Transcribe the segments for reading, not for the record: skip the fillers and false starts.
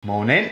Morning.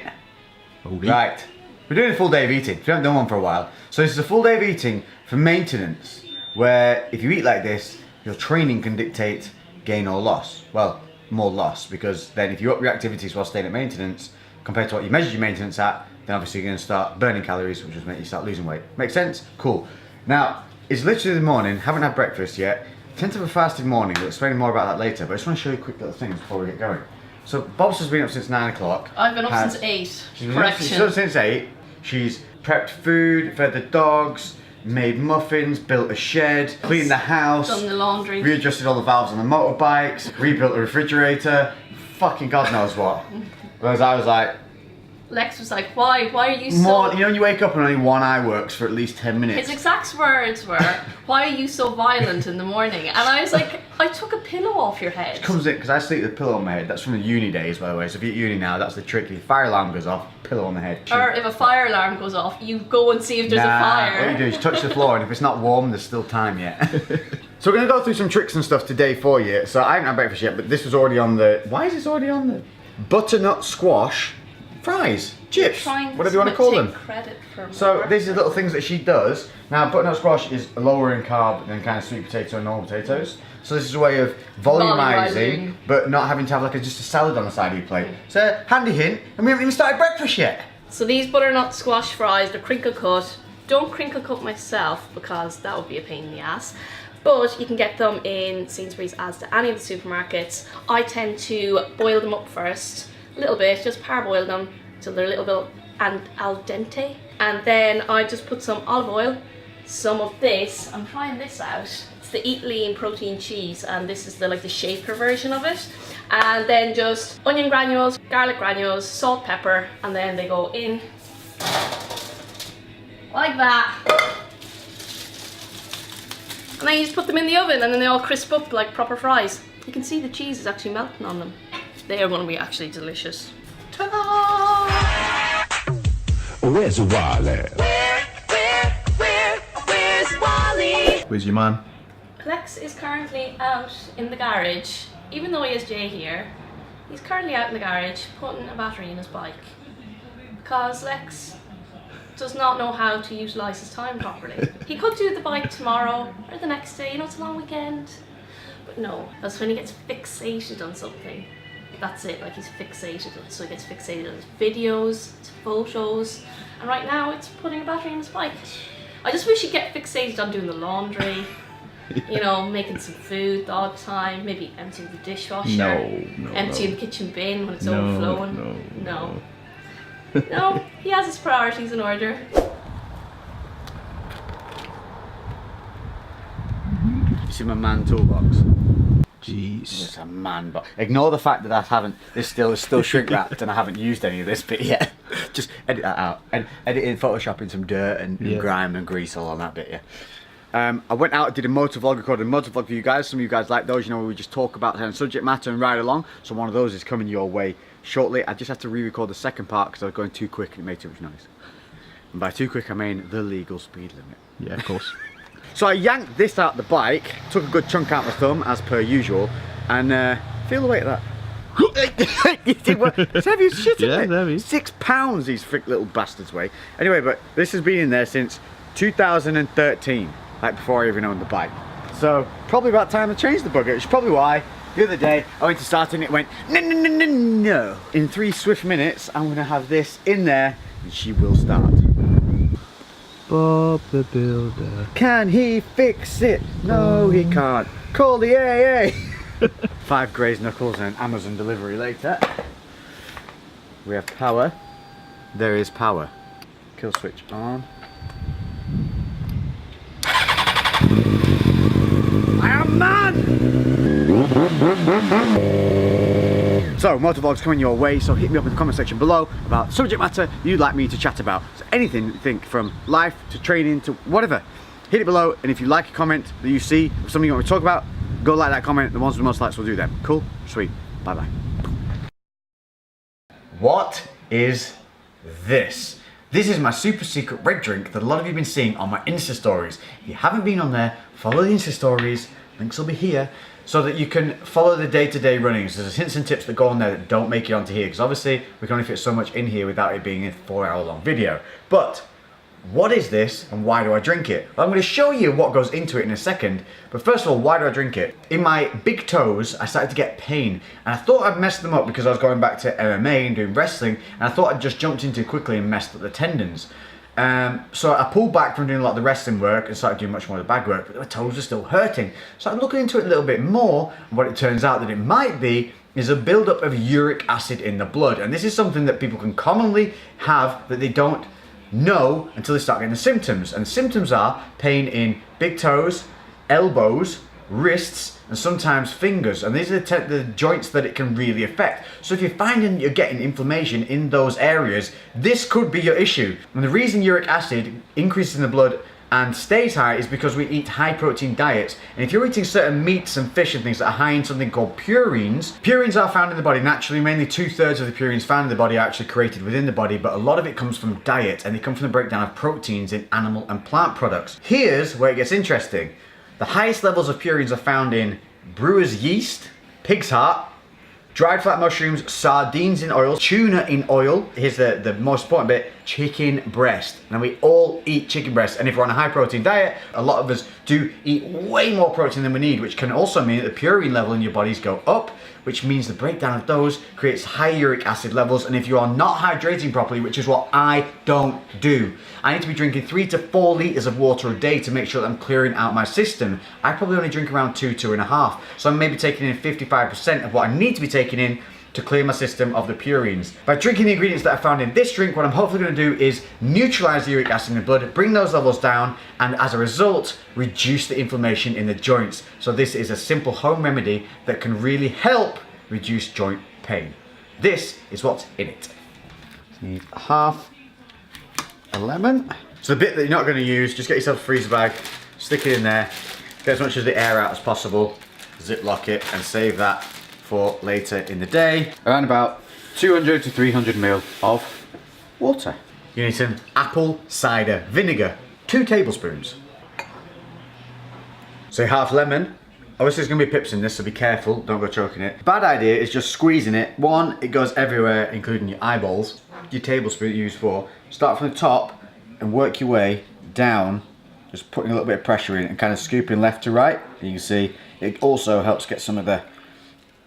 Howdy. Right, we're doing a full day of eating. We haven't done one for a while. So this is a full day of eating for maintenance, where if you eat like this, your training can dictate gain or loss. Well, more loss, because then if you up your activities while staying at maintenance, compared to what you measured your maintenance at, then obviously you're going to start burning calories, which will make you start losing weight. Make sense? Cool. Now, it's literally the morning, haven't had breakfast yet. Tend to have a fasted morning, we'll explain more about that later, but I just want to show you quick little things before we get going. So Bob's has been up since 9 o'clock. I've been up since 8. She's Correction. up since 8. She's prepped food, fed the dogs, made muffins, built a shed, cleaned the house, Done the laundry. readjusted all the valves on the motorbikes, rebuilt the refrigerator, fucking God knows what. Whereas I was like, Lex was like, why are you so... more, you know, you wake up and only one eye works for at least 10 minutes. His exact words were, why are you so violent in the morning? And I was like, I took a pillow off your head. Comes in, because I sleep with a pillow on my head. That's from the uni days, by the way. So if you're at uni now, that's the trick. If the fire alarm goes off, pillow on the head. Or if a fire alarm goes off, you go and see if there's a fire. What you do is touch the floor, and if it's not warm, there's still time yet. So we're going to go through some tricks and stuff today for you. So I haven't had breakfast yet, but this was already on the... Why is this already on the... Butternut squash fries, chips, whatever you want to call them. Credit for So these are little things that she does. Now butternut squash is lower in carb than kind of sweet potato and normal potatoes. So this is a way of volumizing, but not having to have like just a salad on the side of your plate. So handy hint, and we haven't even started breakfast yet. So these butternut squash fries, they're crinkle cut. Don't crinkle cut myself because that would be a pain in the ass. But you can get them in Sainsbury's, Asda, any of the supermarkets. I tend to boil them up first, a little bit, just parboil them till they're a little bit al dente. And then I just put some olive oil, some of this, I'm trying this out. It's the Eat Lean protein cheese, and this is the shaker version of it. And then just onion granules, garlic granules, salt, pepper, and then they go in like that. And then you just put them in the oven and then they all crisp up like proper fries. You can see the cheese is actually melting on them. They are going to be actually delicious. Ta-da! Where's Wally? Where's Wally? Where's your man? Lex is currently out in the garage. Even though he has Jay here, he's currently out in the garage putting a battery in his bike. Because Lex does not know how to utilise his time properly. He could do the bike tomorrow or the next day, you know, it's a long weekend. But no, that's when he gets fixated on something. That's it, like he's fixated. So he gets fixated on his videos, his photos, and right now it's putting a battery in his bike. I just wish he'd get fixated on doing the laundry, you know, making some food all the time, maybe emptying the dishwasher, emptying the kitchen bin when it's overflowing. No, he has his priorities in order. You see my man toolbox? Jeez. It's a man box. Ignore the fact that I haven't, this still is still shrink wrapped and I haven't used any of this bit yet. Just edit that out. And edit in Photoshop in some dirt and grime and grease all on that bit, yeah. I went out, did a motor vlog, recorded a motor vlog for you guys. Some of you guys like those, you know, where we just talk about certain subject matter and ride along. So one of those is coming your way shortly. I just had to re-record the second part because I was going too quick and it made too much noise. And by too quick I mean the legal speed limit. Yeah, of course. So I yanked this out the bike, took a good chunk out my thumb as per usual, and feel the weight of that. It's heavy as shit, isn't it? Yeah, heavy. 6 pounds these frick little bastards weigh. Anyway, but this has been in there since 2013, like before I even owned the bike. So probably about time to change the bugger, which is probably why the other day I went to start and it went no. In 3 swift minutes I'm gonna have this in there and she will start. Bob the Builder. Can he fix it? No, he can't. Call the AA. 5 Grey's Knuckles and Amazon delivery later. We have power. There is power. Kill switch on. I am man! So, motovlog's coming your way, so hit me up in the comment section below about subject matter you'd like me to chat about. So anything, think from life to training to whatever. Hit it below, and if you like a comment that you see, something you want me to talk about, go like that comment. The ones with the most likes will do them. Cool? Sweet. Bye-bye. What is this? This is my super secret red drink that a lot of you have been seeing on my Insta stories. If you haven't been on there, follow the Insta stories, links will be here, so that you can follow the day-to-day runnings. There's hints and tips that go on there that don't make it onto here, because obviously we can only fit so much in here without it being a 4-hour long video. But what is this and why do I drink it? Well, I'm going to show you what goes into it in a second, but first of all, why do I drink it? In my big toes, I started to get pain, and I thought I'd messed them up because I was going back to MMA and doing wrestling, and I thought I'd just jumped in too quickly and messed up the tendons. So I pulled back from doing a lot of the wrestling work and started doing much more of the bag work, but my toes were still hurting. So I'm looking into it a little bit more, and what it turns out that it might be is a buildup of uric acid in the blood. And this is something that people can commonly have that they don't know until they start getting the symptoms. And the symptoms are pain in big toes, elbows, wrists, and sometimes fingers, and these are the joints that it can really affect. So if you're finding that you're getting inflammation in those areas, this could be your issue. And the reason uric acid increases in the blood and stays high is because we eat high protein diets. And if you're eating certain meats and fish and things that are high in something called purines, purines are found in the body naturally. Mainly 2/3 of the purines found in the body are actually created within the body, but a lot of it comes from diet, and they come from the breakdown of proteins in animal and plant products. Here's where it gets interesting. The highest levels of purines are found in brewer's yeast, pig's heart, dried flat mushrooms, sardines in oil, tuna in oil. Here's the most important bit, chicken breast. Now we all eat chicken breast, and if we're on a high protein diet, a lot of us do eat way more protein than we need, which can also mean that the purine level in your bodies go up, which means the breakdown of those creates high uric acid levels. And if you are not hydrating properly, which is what I don't do, I need to be drinking 3 to 4 liters of water a day to make sure that I'm clearing out my system. I probably only drink around 2.5. So I'm maybe taking in 55% of what I need to be taking in to clear my system of the purines. By drinking the ingredients that I found in this drink, what I'm hopefully going to do is neutralize the uric acid in the blood, bring those levels down, and as a result, reduce the inflammation in the joints. So this is a simple home remedy that can really help reduce joint pain. This is what's in it. You need half a lemon. So the bit that you're not going to use, just get yourself a freezer bag, stick it in there, get as much of the air out as possible, ziplock it, and save that for later in the day. Around about 200 to 300 ml of water. You need some apple cider vinegar, 2 tablespoons. So half lemon. Obviously there's going to be pips in this, so be careful, don't go choking it. Bad idea is just squeezing it. One, it goes everywhere, including your eyeballs. Your tablespoon you use 4. Start from the top and work your way down, just putting a little bit of pressure in and kind of scooping left to right. You can see it also helps get some of the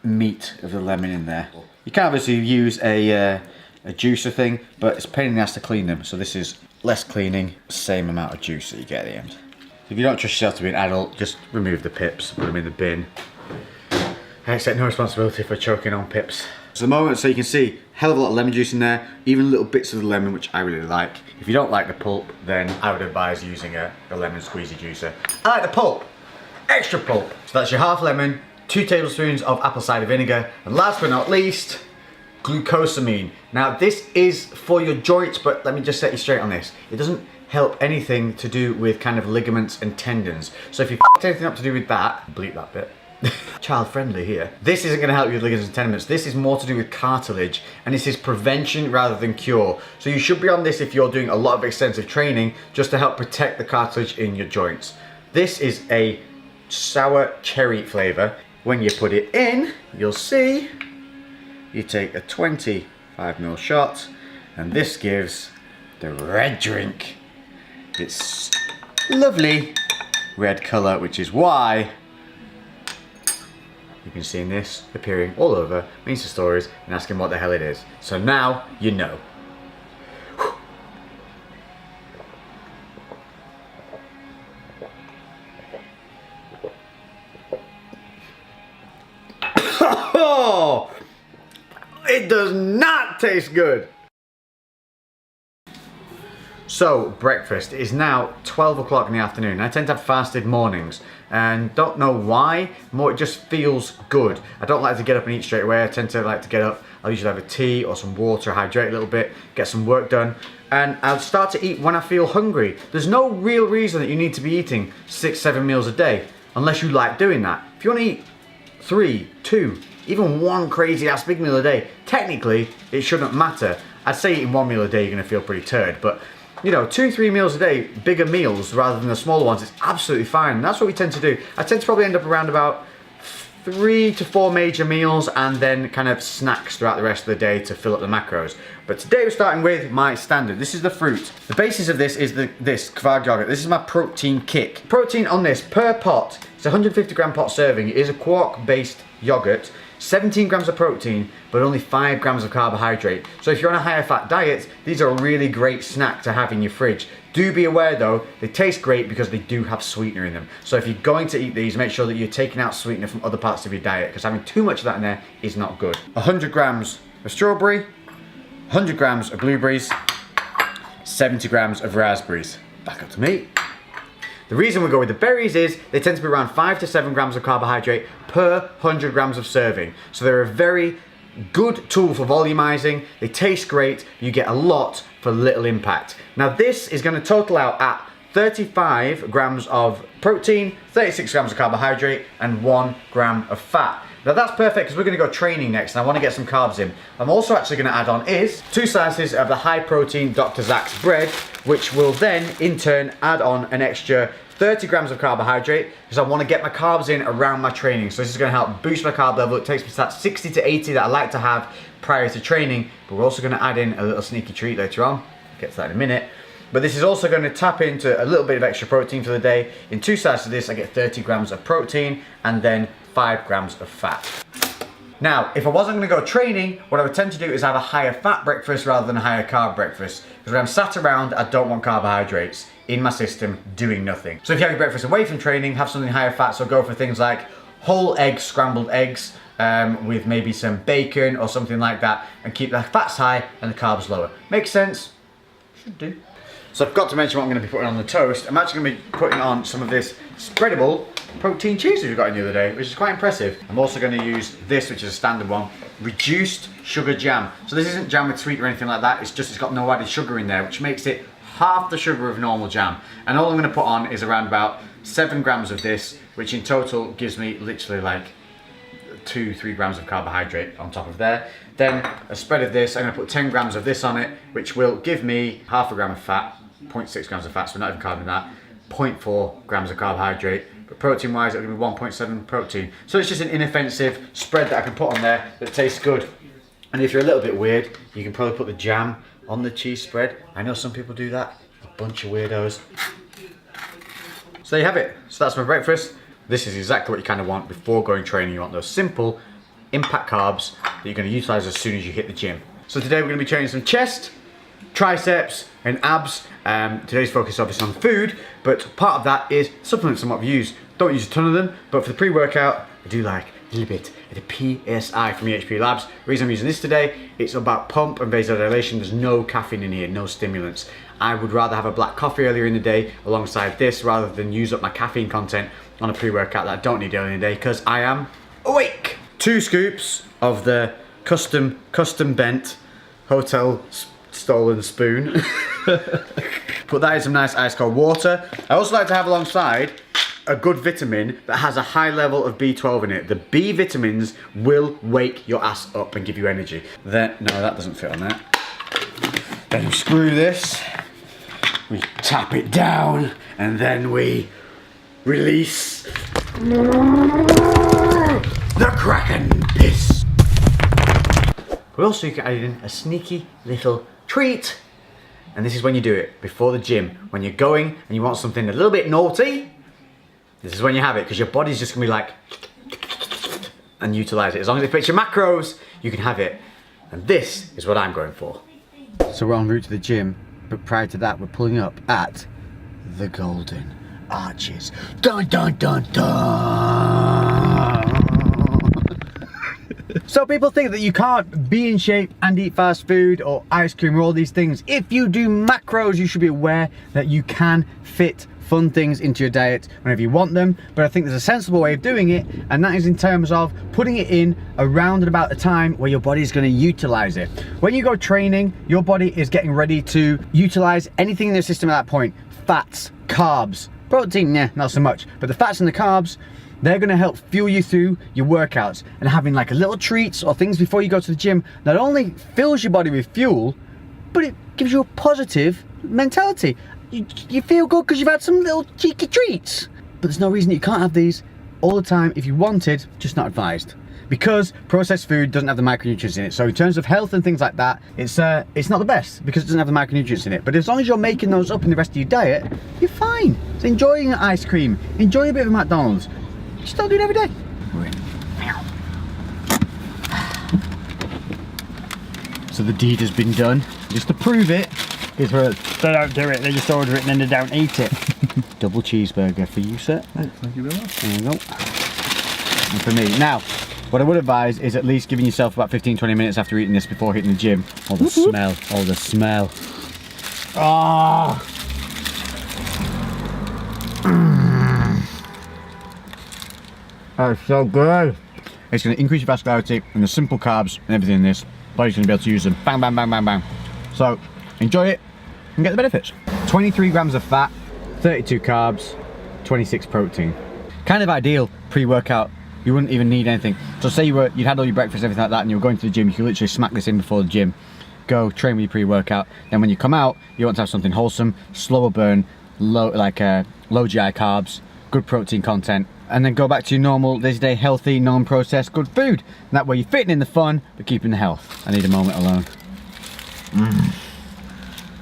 meat of the lemon in there. You can obviously use a juicer thing, but it's a pain in the ass to clean them. So this is less cleaning, same amount of juice that you get at the end. If you don't trust yourself to be an adult, just remove the pips, put them in the bin. I accept no responsibility for choking on pips. So the moment, so you can see, hell of a lot of lemon juice in there, even little bits of the lemon, which I really like. If you don't like the pulp, then I would advise using a lemon squeezy juicer. I like the pulp, extra pulp. So that's your half lemon, 2 tablespoons of apple cider vinegar, and last but not least, glucosamine. Now this is for your joints, but let me just set you straight on this. It doesn't help anything to do with kind of ligaments and tendons. So if you f***ed anything up to do with that, bleep that bit. Child friendly here. This isn't going to help you with ligaments and tendons. This is more to do with cartilage, and this is prevention rather than cure. So you should be on this if you're doing a lot of extensive training, just to help protect the cartilage in your joints. This is a sour cherry flavour. When you put it in, you'll see, you take a 25 ml shot, and this gives the red drink its lovely red colour, which is why you can see this appearing all over my Insta stories and asking what the hell it is. So now you know. Oh, it does not taste good. So, breakfast is now 12 o'clock in the afternoon. I tend to have fasted mornings and don't know why, more it just feels good. I don't like to get up and eat straight away. I tend to like to get up, I'll usually have a tea or some water, hydrate a little bit, get some work done, and I'll start to eat when I feel hungry. There's no real reason that you need to be eating 6-7 meals a day unless you like doing that. If you want to eat 3, 2, even 1 crazy ass big meal a day, technically it shouldn't matter. I'd say eating 1 meal a day you're going to feel pretty turd, but you know, 2-3 meals a day, bigger meals rather than the smaller ones, it's absolutely fine. And that's what we tend to do. I tend to probably end up around about 3 to 4 major meals and then kind of snacks throughout the rest of the day to fill up the macros. But today we're starting with my standard. This is the fruit. The basis of this is this Kvarg yogurt. This is my protein kick. Protein on this per pot, it's a 150 gram pot serving. It is a quark based yogurt. 17 grams of protein, but only 5 grams of carbohydrate. So if you're on a higher fat diet, these are a really great snack to have in your fridge. Do be aware though, they taste great because they do have sweetener in them. So if you're going to eat these, make sure that you're taking out sweetener from other parts of your diet, because having too much of that in there is not good. 100 grams of strawberry, 100 grams of blueberries, 70 grams of raspberries. Back up to me. The reason we go with the berries is they tend to be around 5 to 7 grams of carbohydrate per 100 grams of serving. So they're a very good tool for volumizing. They taste great. You get a lot for little impact. Now this is going to total out at 35 grams of protein, 36 grams of carbohydrate, and 1 gram of fat. Now that's perfect because we're going to go training next and I want to get some carbs in. I'm also actually going to add on is 2 slices of the high protein Dr. Zach's bread, which will then in turn add on an extra 30 grams of carbohydrate because I want to get my carbs in around my training. So this is going to help boost my carb level. It takes me to that 60 to 80 that I like to have prior to training, but we're also going to add in a little sneaky treat later on. Get to that in a minute. But this is also going to tap into a little bit of extra protein for the day. In 2 slices of this, I get 30 grams of protein and then 5 grams of fat. Now, if I wasn't going to go training, what I would tend to do is have a higher fat breakfast rather than a higher carb breakfast. Because when I'm sat around, I don't want carbohydrates in my system doing nothing. So if you have your breakfast away from training, have something higher fat, so go for things like whole eggs, scrambled eggs, with maybe some bacon or something like that, and keep the fats high and the carbs lower. Makes sense? Should do. So I forgot to mention what I'm going to be putting on the toast. I'm actually going to be putting on some of this spreadable protein cheese that we got in the other day, which is quite impressive. I'm also going to use this, which is a standard one, reduced sugar jam. So this isn't jam with sweet or anything like that, it's got no added sugar in there, which makes it half the sugar of normal jam. And all I'm going to put on is around about 7 grams of this, which in total gives me literally like 2-3 grams of carbohydrate on top of there. Then a spread of this, I'm going to put 10 grams of this on it, which will give me half a gram of fat, 0.6 grams of fat, so we're not even carbing that, 0.4 grams of carbohydrate, but protein wise it'll give me 1.7 protein. So it's just an inoffensive spread that I can put on there that tastes good. And if you're a little bit weird, you can probably put the jam on the cheese spread. I know some people do that, a bunch of weirdos. So there you have it. So that's my breakfast. This is exactly what you kind of want before going training. You want those simple impact carbs that you're going to utilize as soon as you hit the gym. So today we're going to be training some chest, triceps and abs. Today's focus is obviously on food, but part of that is supplements and what we use. Don't use a ton of them, but for the pre-workout, I do like a little bit of the PSI from EHP Labs. The reason I'm using this today, it's about pump and vasodilation. There's no caffeine in here, no stimulants. I would rather have a black coffee earlier in the day alongside this rather than use up my caffeine content on a pre-workout that I don't need earlier in the day because I am awake. 2 scoops of the custom bent hotel stolen spoon. Put that in some nice ice cold water. I also like to have alongside a good vitamin that has a high level of B12 in it. The B vitamins will wake your ass up and give you energy. Then, no, that doesn't fit on there. Then we screw this, we tap it down, and then we release the Kraken piss. But also you can add in a sneaky little treat. And this is when you do it, before the gym. When you're going and you want something a little bit naughty, this is when you have it, because your body's just gonna be like, and utilize it. As long as it fits your macros, you can have it. And this is what I'm going for. So we're en route to the gym, but prior to that, we're pulling up at the Golden Arches. Dun dun dun dun! So people think that you can't be in shape and eat fast food or ice cream or all these things. If you do macros, you should be aware that you can fit fun things into your diet whenever you want them, but I think there's a sensible way of doing it, and that is in terms of putting it in around and about the time where your body is going to utilize it. When you go training, your body is getting ready to utilize anything in the system at that point. Fats, carbs, protein, yeah, not so much, but the fats and the carbs, they're going to help fuel you through your workouts. And having like a little treats or things before you go to the gym not only fills your body with fuel, but it gives you a positive mentality. You feel good because you've had some little cheeky treats. But there's no reason you can't have these all the time if you wanted, just not advised. Because processed food doesn't have the micronutrients in it. So in terms of health and things like that, it's not the best because it doesn't have the micronutrients in it. But as long as you're making those up in the rest of your diet, you're fine. So enjoying ice cream, enjoy a bit of McDonald's. Just don't do it every day. So the deed has been done. Just to prove it, is where they don't do it, they just order it and then they don't eat it. Double cheeseburger for you, sir. Thank you very much. There you go. And for me. Now, what I would advise is at least giving yourself about 15-20 minutes after eating this before hitting the gym. Oh, the smell. Oh, the smell. Ah. That's so good. It's going to increase your vascularity and the simple carbs and everything in this. Body's going to be able to use them. Bang, bang, bang, bang, bang. So, enjoy it and get the benefits. 23 grams of fat, 32 carbs, 26 protein. Kind of ideal pre-workout. You wouldn't even need anything. So say you'd had all your breakfast and everything like that and you were going to the gym, you could literally smack this in before the gym. Go train with your pre-workout. Then when you come out, you want to have something wholesome, slower burn, low GI carbs, good protein content, and then go back to your normal day-to-day healthy, non-processed, good food. And that way you're fitting in the fun, but keeping the health. I need a moment alone.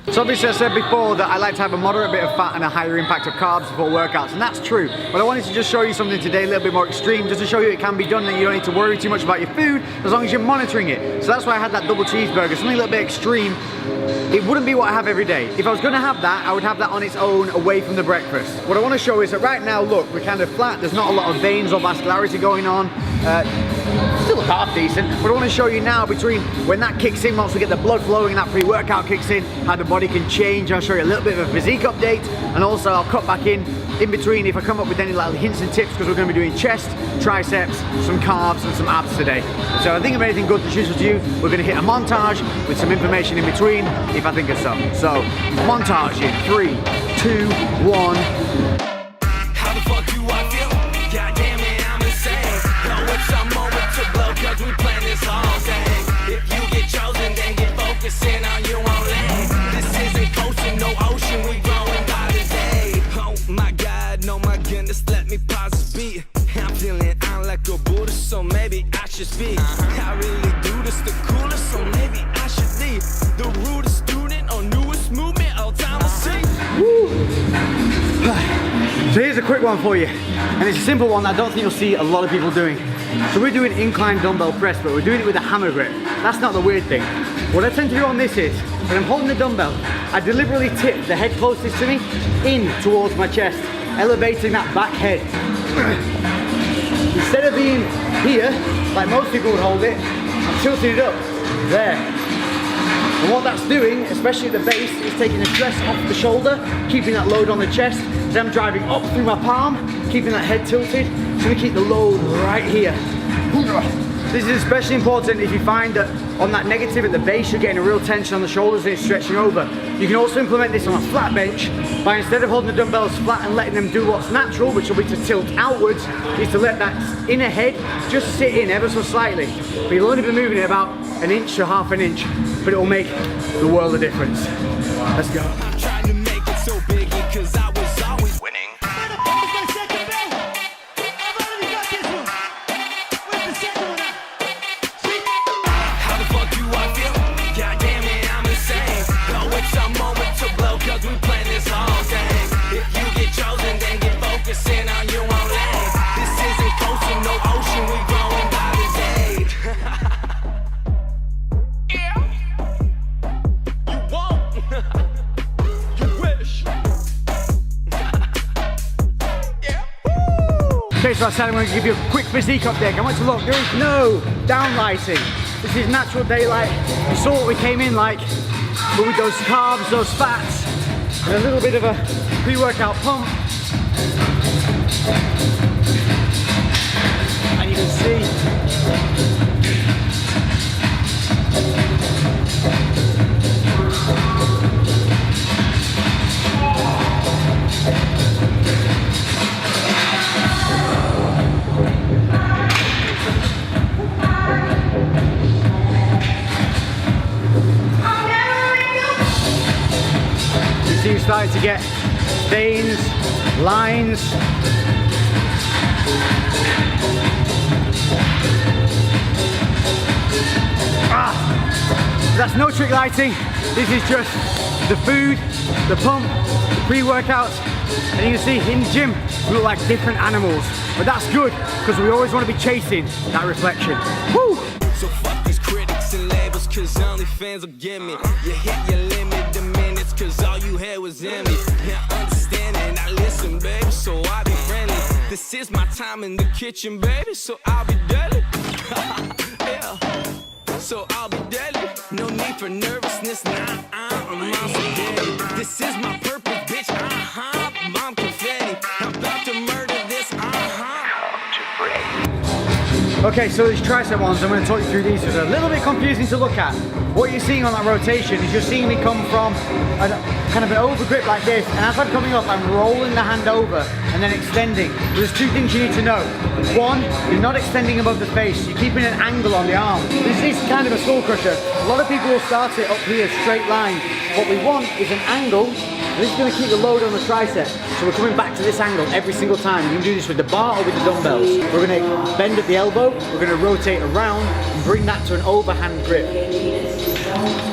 So obviously I said before that I like to have a moderate bit of fat and a higher impact of carbs before workouts, and that's true. But I wanted to just show you something today a little bit more extreme, just to show you it can be done and you don't need to worry too much about your food as long as you're monitoring it. So that's why I had that double cheeseburger, something a little bit extreme. It wouldn't be what I have every day. If I was going to have that, I would have that on its own away from the breakfast. What I want to show is that right now, look, we're kind of flat, there's not a lot of veins or vascularity going on. Still look half decent, but I want to show you now between when that kicks in, once we get the blood flowing and that pre-workout kicks in, how the body can change. I'll show you a little bit of a physique update, and also I'll cut back in between if I come up with any little hints and tips, because we're going to be doing chest, triceps, some calves and some abs today. So I think of anything good to choose with you, we're going to hit a montage with some information in between if I think of some. So montage in 3, 2, 1. How the fuck do I feel? God damn it, I'm insane. Know it's a moment to blow, cause we plan this all day. If you get chosen, then get focusing on your own lane. This isn't coasting, no ocean, we growing by the day. Oh my God, no my goodness, let me pause this beat. I'm feeling I'm like a Buddhist, so maybe I should speak. I really do this the coolest, so maybe I should be the rudest student or newest movement all time I see. So here's a quick one for you, and it's a simple one that I don't think you'll see a lot of people doing. So we're doing incline dumbbell press, but we're doing it with a hammer grip. That's not the weird thing. What I tend to do on this is, when I'm holding the dumbbell, I deliberately tip the head closest to me in towards my chest, elevating that back head. Instead of being here, like most people would hold it, I'm tilting it up, there. And what that's doing, especially at the base, is taking the stress off the shoulder, keeping that load on the chest. Then I'm driving up through my palm, keeping that head tilted, so we keep the load right here. This is especially important if you find that on that negative at the base, you're getting a real tension on the shoulders and it's stretching over. You can also implement this on a flat bench by, instead of holding the dumbbells flat and letting them do what's natural, which will be to tilt outwards, is to let that inner head just sit in ever so slightly. But you'll only be moving it about an inch to half an inch, but it will make the world of difference. Let's go. I'm trying to make it so big because I was always winning. How the fuck do I feel? God damn it, I'm insane. Know it's a moment to blow, cause we plan this all day. If you get chosen, then get focusing on your own lane. This isn't coasting, no ocean, we growing by the day. Yeah. You won't. You wish. Yeah. Okay, so I said I'm going to give you a quick physique update. I want to look, there is no downlighting. This is natural daylight. You saw what we came in like, but with those carbs, those fats, and a little bit of a pre-workout pump. And you can see see you're starting to get veins, lines. That's no trick lighting. This is just the food, the pump, the pre-workouts. And you can see in the gym, we look like different animals. But that's good, because we always want to be chasing that reflection. Woo! So fuck these critics and labels, cause only fans will get me. You hit your limit the minutes, cause all you had was in me. Yeah, understand it, I listen, baby, so I'll be friendly. This is my time in the kitchen, baby, so I'll be deadly. Yeah, so I'll be deadly. No need for nervousness, nah, I'm a monster deadly. This is my purpose, bitch, I'm confetti. I'm about to murder this, Okay, so these tricep ones, I'm going to talk you through these. It's a little bit confusing to look at. What you're seeing on that rotation is you're seeing me come from a kind of an over grip like this, and as I'm coming up, I'm rolling the hand over and then extending. There's two things you need to know. One, you're not extending above the face, you're keeping an angle on the arm. This is kind of a skull crusher. A lot of people will start it up here, straight line. What we want is an angle. This is going to keep the load on the tricep. So we're coming back to this angle every single time. You can do this with the bar or with the dumbbells. We're going to bend at the elbow, we're going to rotate around and bring that to an overhand grip.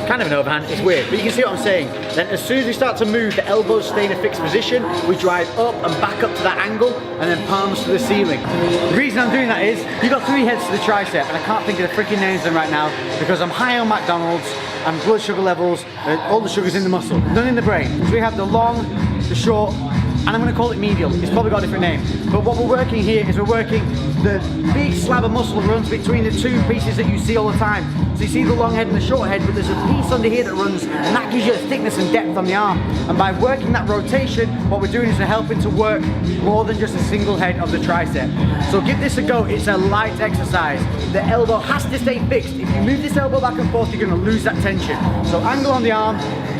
Kind of an overhand, it's weird, but you can see what I'm saying. Then as soon as we start to move, the elbows stay in a fixed position, we drive up and back up to that angle, and then palms to the ceiling. The reason I'm doing that is, you've got three heads to the tricep, and I can't think of the freaking names of them right now, because I'm high on McDonald's, and blood sugar levels, all the sugar's in the muscle, none in the brain. So we have the long, the short, and I'm going to call it medial. It's probably got a different name. But what we're working here is we're working the big slab of muscle that runs between the two pieces that you see all the time. So you see the long head and the short head, but there's a piece under here that runs, and that gives you a thickness and depth on the arm. And by working that rotation, what we're doing is we're helping to work more than just a single head of the tricep. So give this a go. It's a light exercise. The elbow has to stay fixed. If you move this elbow back and forth, you're going to lose that tension. So angle on the arm,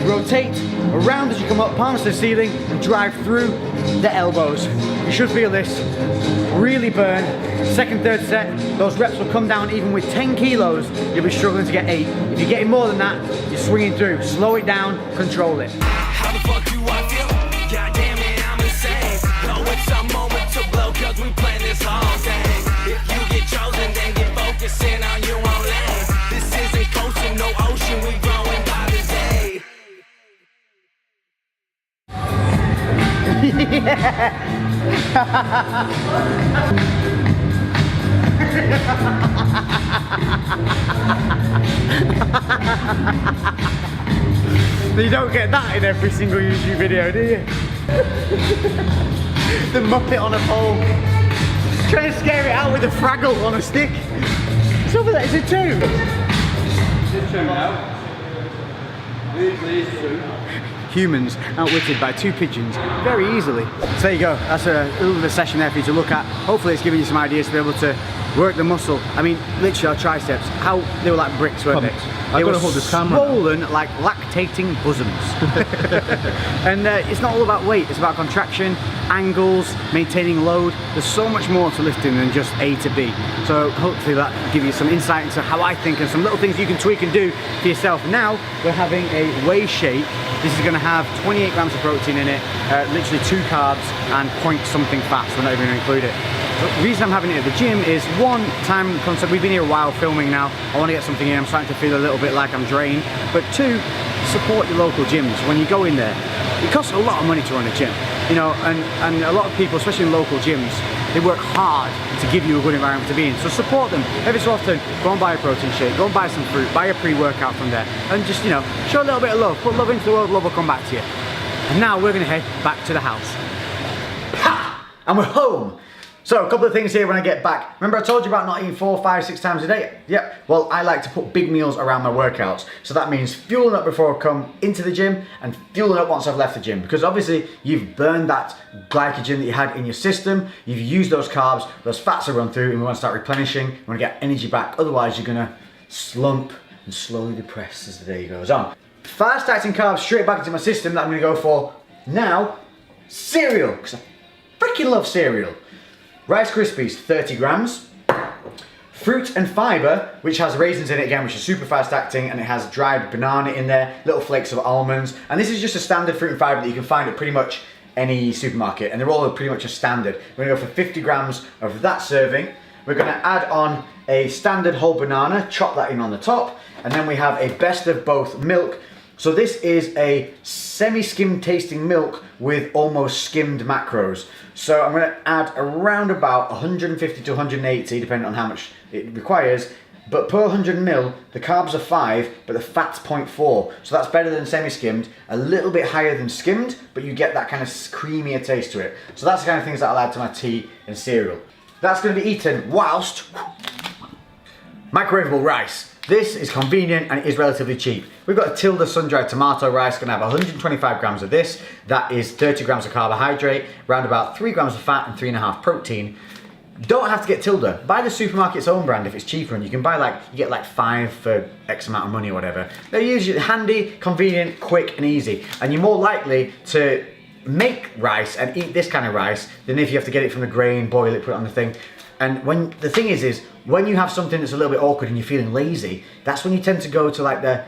rotate around as you come up, palms to the ceiling, and drive through the elbows. You should feel this really burn. Second, third set, those reps will come down. Even with 10 kilos, you'll be struggling to get 8. If you're getting more than that, you're swinging through. Slow it down, control it. How the fuck you I feel? God damn it, I'm insane. No, it's a moment to blow, cause we plan this all day. If you get chosen, then get focusing on your own lane. This isn't coasting, no ocean, we growing by the day. You don't get that in every single YouTube video, do you? The Muppet on a pole. Trying to scare it out with a Fraggle on a stick. It's over there, it's a 2. It's 2 now. These 2. Humans outwitted by 2 pigeons very easily. So there you go, that's a little bit of a session there for you to look at. Hopefully it's giving you some ideas to be able to work the muscle. I mean, literally our triceps, how they were like bricks, weren't they? I've got to hold this camera. Swollen like lactating bosoms. And it's not all about weight, it's about contraction, angles, maintaining load. There's so much more to lifting than just A to B. So hopefully that will give you some insight into how I think and some little things you can tweak and do for yourself. Now we're having a whey shake. This is going to have 28 grams of protein in it, literally 2 carbs and point something fats. We're not even going to include it. The reason I'm having it at the gym is, one, time concept. We've been here a while filming now. I want to get something in. I'm starting to feel a little bit like I'm drained. But 2, support your local gyms. When you go in there, it costs a lot of money to run a gym. You know, and a lot of people, especially in local gyms, they work hard to give you a good environment to be in. So support them. Every so often, go and buy a protein shake, go and buy some fruit, buy a pre-workout from there. And just, you know, show a little bit of love. Put love into the world, love will come back to you. And now we're going to head back to the house. Ha! And we're home. So a couple of things here when I get back. Remember I told you about not eating 4, 5, 6 times a day? Yep. Well, I like to put big meals around my workouts. So that means fueling up before I come into the gym and fueling up once I've left the gym. Because obviously you've burned that glycogen that you had in your system. You've used those carbs, those fats are run through, and we want to start replenishing. We want to get energy back. Otherwise you're going to slump and slowly depress as the day goes on. Fast acting carbs straight back into my system that I'm going to go for now. Cereal. Because I freaking love cereal. Rice Krispies, 30 grams. Fruit and fiber, which has raisins in it again, which is super fast acting, and it has dried banana in there, little flakes of almonds. And this is just a standard fruit and fiber that you can find at pretty much any supermarket, and they're all pretty much a standard. We're gonna go for 50 grams of that serving. We're gonna add on a standard whole banana, chop that in on the top, and then we have a best of both milk. So this is a semi-skimmed tasting milk with almost skimmed macros. So I'm gonna add around about 150 to 180, depending on how much it requires. But per 100 ml, the carbs are 5, but the fat's 0.4. So that's better than semi-skimmed, a little bit higher than skimmed, but you get that kind of creamier taste to it. So that's the kind of things that I'll add to my tea and cereal. That's gonna be eaten whilst microwavable rice. This is convenient and it is relatively cheap. We've got a Tilda sun-dried tomato rice, gonna have 125 grams of this. That is 30 grams of carbohydrate, around about 3 grams of fat and 3.5 protein. Don't have to get Tilda. Buy the supermarket's own brand if it's cheaper, and you can buy you get like 5 for X amount of money or whatever. They're usually handy, convenient, quick and easy. And you're more likely to make rice and eat this kind of rice than if you have to get it from the grain, boil it, put it on the thing. And the thing is when you have something that's a little bit awkward and you're feeling lazy, that's when you tend to go to like the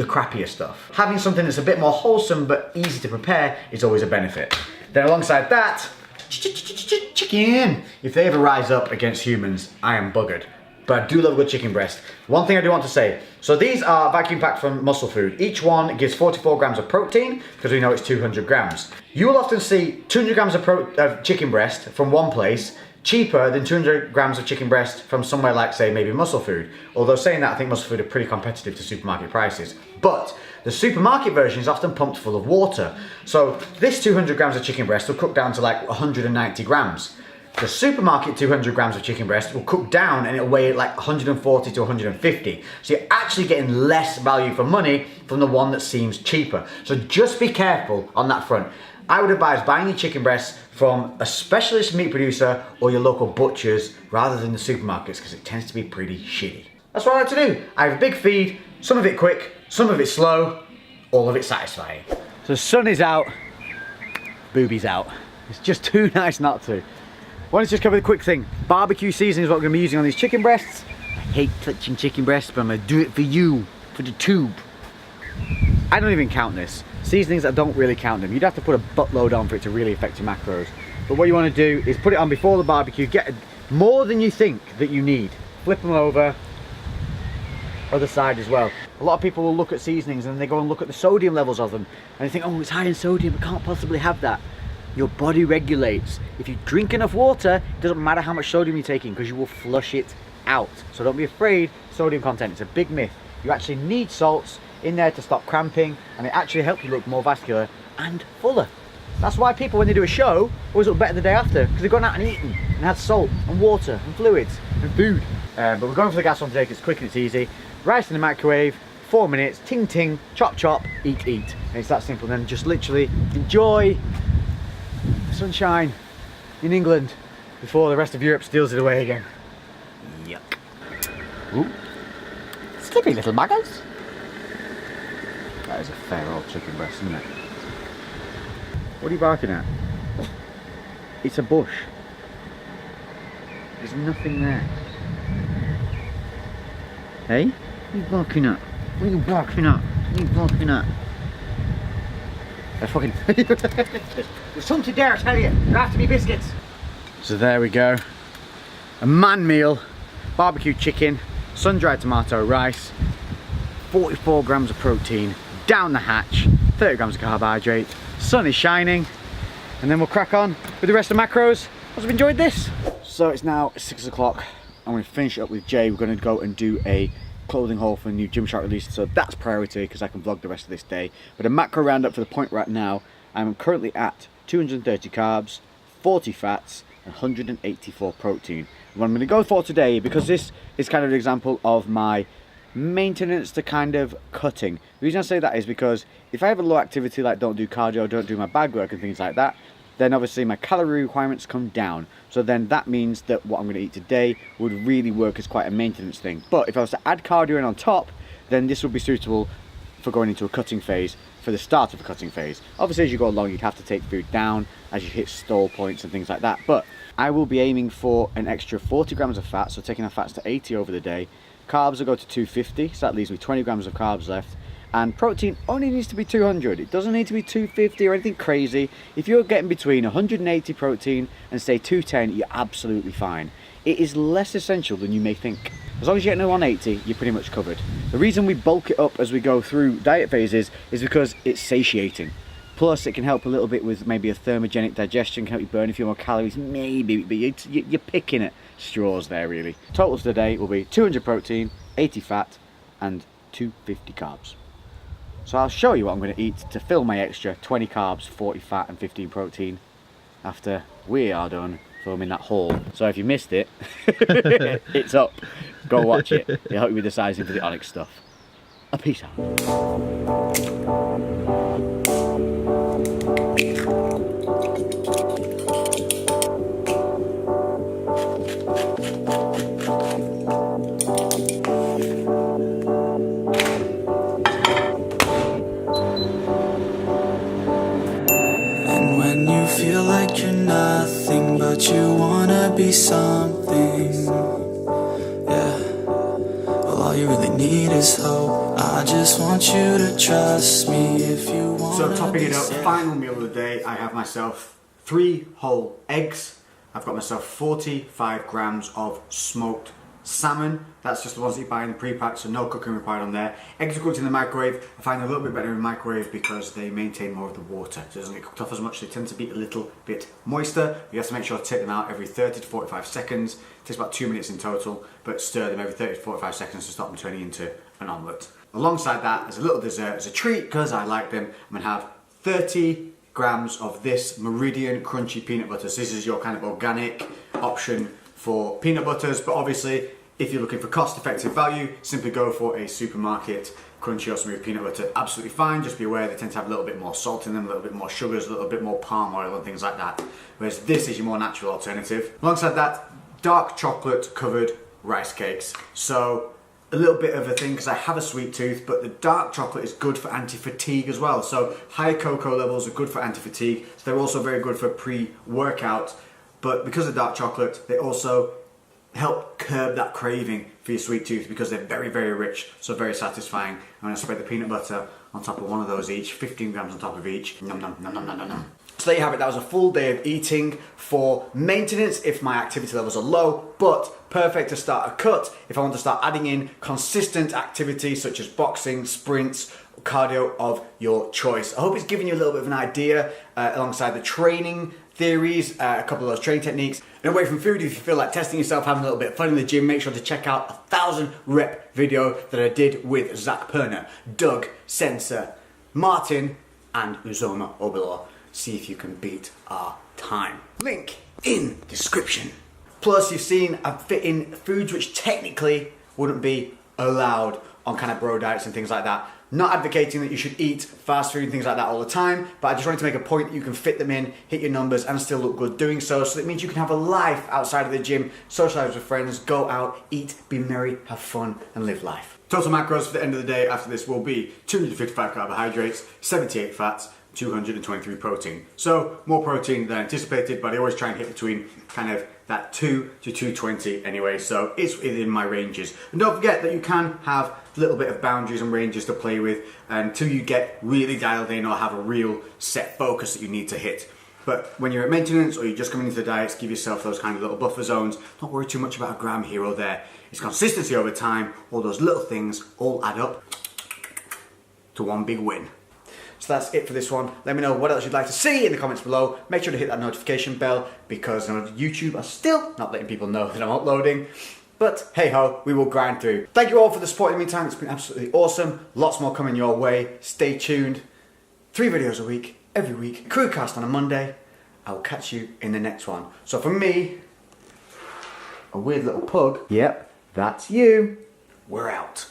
crappier stuff. Having something that's a bit more wholesome but easy to prepare is always a benefit. Then alongside that, chicken. If they ever rise up against humans, I am buggered. But I do love a good chicken breast. One thing I do want to say, so these are vacuum packed from Muscle Food. Each one gives 44 grams of protein, because we know it's 200 grams. You will often see 200 grams of chicken breast from one place, cheaper than 200 grams of chicken breast from somewhere like, say, maybe Muscle Food. Although saying that, I think Muscle Food are pretty competitive to supermarket prices. But the supermarket version is often pumped full of water. So this 200 grams of chicken breast will cook down to like 190 grams. The supermarket 200 grams of chicken breast will cook down and it'll weigh like 140 to 150. So you're actually getting less value for money from the one that seems cheaper. So just be careful on that front. I would advise buying your chicken breasts from a specialist meat producer or your local butchers rather than the supermarkets, because it tends to be pretty shitty. That's what I like to do. I have a big feed, some of it quick, some of it slow, all of it satisfying. So the sun is out, boobies out. It's just too nice not to. I want to just cover the quick thing. Barbecue seasoning is what we're going to be using on these chicken breasts. I hate touching chicken breasts, but I'm going to do it for you, for the tube. I don't even count this. Seasonings, I don't really count them. You'd have to put a buttload on for it to really affect your macros. But what you want to do is put it on before the barbecue, get more than you think that you need. Flip them over, other side as well. A lot of people will look at seasonings and they go and look at the sodium levels of them and they think, oh, it's high in sodium, it can't possibly have that. Your body regulates. If you drink enough water, it doesn't matter how much sodium you're taking because you will flush it out. So don't be afraid, sodium content, it's a big myth. You actually need salts in there to stop cramping, and it actually helps you look more vascular and fuller. That's why people, when they do a show, always look better the day after, because they've gone out and eaten and had salt and water and fluids and food. But we're going for the gas one today because it's quick and it's easy. Rice in the microwave, 4 minutes, ting ting, chop chop, eat eat. And it's that simple. Then just literally enjoy the sunshine in England before the rest of Europe steals it away again. Yuck. Ooh. Slippy little buggers. That is a fair old chicken breast, isn't it? What are you barking at? It's a bush. There's nothing there. Hey? What are you barking at? What are you barking at? What are you barking at? They're fucking... There's something there, I tell you. There have to be biscuits. So there we go. A man meal. Barbecue chicken. Sun-dried tomato rice. 44 grams of protein. Down the hatch. 30 grams of carbohydrate. Sun is shining. And then we'll crack on with the rest of the macros. Hope you've enjoyed this. So it's now 6 o'clock. I'm going to finish up with Jay. We're going to go and do a clothing haul for a new Gymshark release, so that's priority because I can vlog the rest of this day. But a macro roundup for the point right now, I'm currently at 230 carbs, 40 fats, and 184 protein. What I'm going to go for today, because this is kind of an example of my maintenance to kind of cutting. The reason I say that is because if I have a low activity, like don't do cardio, don't do my bag work and things like that, then obviously my calorie requirements come down. So then that means that what I'm going to eat today would really work as quite a maintenance thing. But if I was to add cardio in on top, then this would be suitable for going into a cutting phase for the start of a cutting phase. Obviously, as you go along, you'd have to take food down as you hit stall points and things like that. But I will be aiming for an extra 40 grams of fat, so taking our fats to 80 over the day. Carbs will go to 250, so that leaves me 20 grams of carbs left. And protein only needs to be 200. It doesn't need to be 250 or anything crazy. If you're getting between 180 protein and say 210, you're absolutely fine. It is less essential than you may think. As long as you get no 180, you're pretty much covered. The reason we bulk it up as we go through diet phases is because it's satiating. Plus, it can help a little bit with maybe a thermogenic digestion, can help you burn a few more calories, maybe, but you're picking at straws there, really. Totals for the day will be 200 protein, 80 fat, and 250 carbs. So I'll show you what I'm going to eat to fill my extra 20 carbs, 40 fat, and 15 protein after we are done filming that haul. So if you missed it, it's up. Go watch it. It'll help you with the sizing for the Onyx stuff. A peace out. When you feel like you're nothing, but you wanna be something, yeah. Well, all you really need is hope. I just want you to trust me if you want. So topping it up, final meal of the day, I have myself 3 whole eggs. I've got myself 45 grams of smoked salmon. That's just the ones that you buy in the pre-pack, so no cooking required on there. Eggs are cooked in the microwave. I find them a little bit better in the microwave because they maintain more of the water. So it doesn't get cooked off as much. They tend to be a little bit moister. You have to make sure to take them out every 30 to 45 seconds. It takes about 2 minutes in total, but stir them every 30 to 45 seconds to stop them turning into an omelette. Alongside that, as a little dessert, as a treat, because I like them, I'm gonna have 30 grams of this Meridian crunchy peanut butter. So this is your kind of organic option for peanut butters, but obviously if you're looking for cost-effective value, simply go for a supermarket crunchy or smooth peanut butter. Absolutely fine. Just be aware they tend to have a little bit more salt in them, a little bit more sugars, a little bit more palm oil and things like that. Whereas this is your more natural alternative. Alongside that, dark chocolate covered rice cakes. So a little bit of a thing because I have a sweet tooth, but the dark chocolate is good for anti-fatigue as well. So high cocoa levels are good for anti-fatigue. So they're also very good for pre-workout. But because of dark chocolate, they also help curb that craving for your sweet tooth because they're very, very rich, so very satisfying. I'm going to spread the peanut butter on top of one of those each, 15 grams on top of each. Nom, nom, nom, nom, nom, nom, nom. So there you have it. That was a full day of eating for maintenance if my activity levels are low, but perfect to start a cut if I want to start adding in consistent activity such as boxing, sprints, cardio of your choice. I hope it's given you a little bit of an idea alongside the training theories, a couple of those training techniques. And away from food, if you feel like testing yourself, having a little bit of fun in the gym, make sure to check out a 1000 rep video that I did with Zach Perner, Doug Sensor, Martin, and Uzoma Obilor. See if you can beat our time. Link in description. Plus, you've seen I fit in foods which technically wouldn't be allowed on kind of bro diets and things like that. Not advocating that you should eat fast food and things like that all the time, but I just wanted to make a point that you can fit them in, hit your numbers, and still look good doing so. So that means you can have a life outside of the gym, socialize with friends, go out, eat, be merry, have fun, and live life. Total macros for the end of the day after this will be 255 carbohydrates, 78 fats, 223 protein. So more protein than anticipated, but I always try and hit between kind of that 2 to 220 anyway, so it's within my ranges. And don't forget that you can have a little bit of boundaries and ranges to play with until you get really dialed in or have a real set focus that you need to hit. But when you're at maintenance or you're just coming into the diets, give yourself those kind of little buffer zones. Don't worry too much about a gram here or there. It's consistency over time. All those little things all add up to one big win. So that's it for this one. Let me know what else you'd like to see in the comments below. Make sure to hit that notification bell because YouTube are still not letting people know that I'm uploading. But hey ho, we will grind through. Thank you all for the support in the meantime. It's been absolutely awesome. Lots more coming your way. Stay tuned. 3 videos a week, every week. Crewcast on a Monday. I will catch you in the next one. So for me, a weird little pug. Yep, that's you. We're out.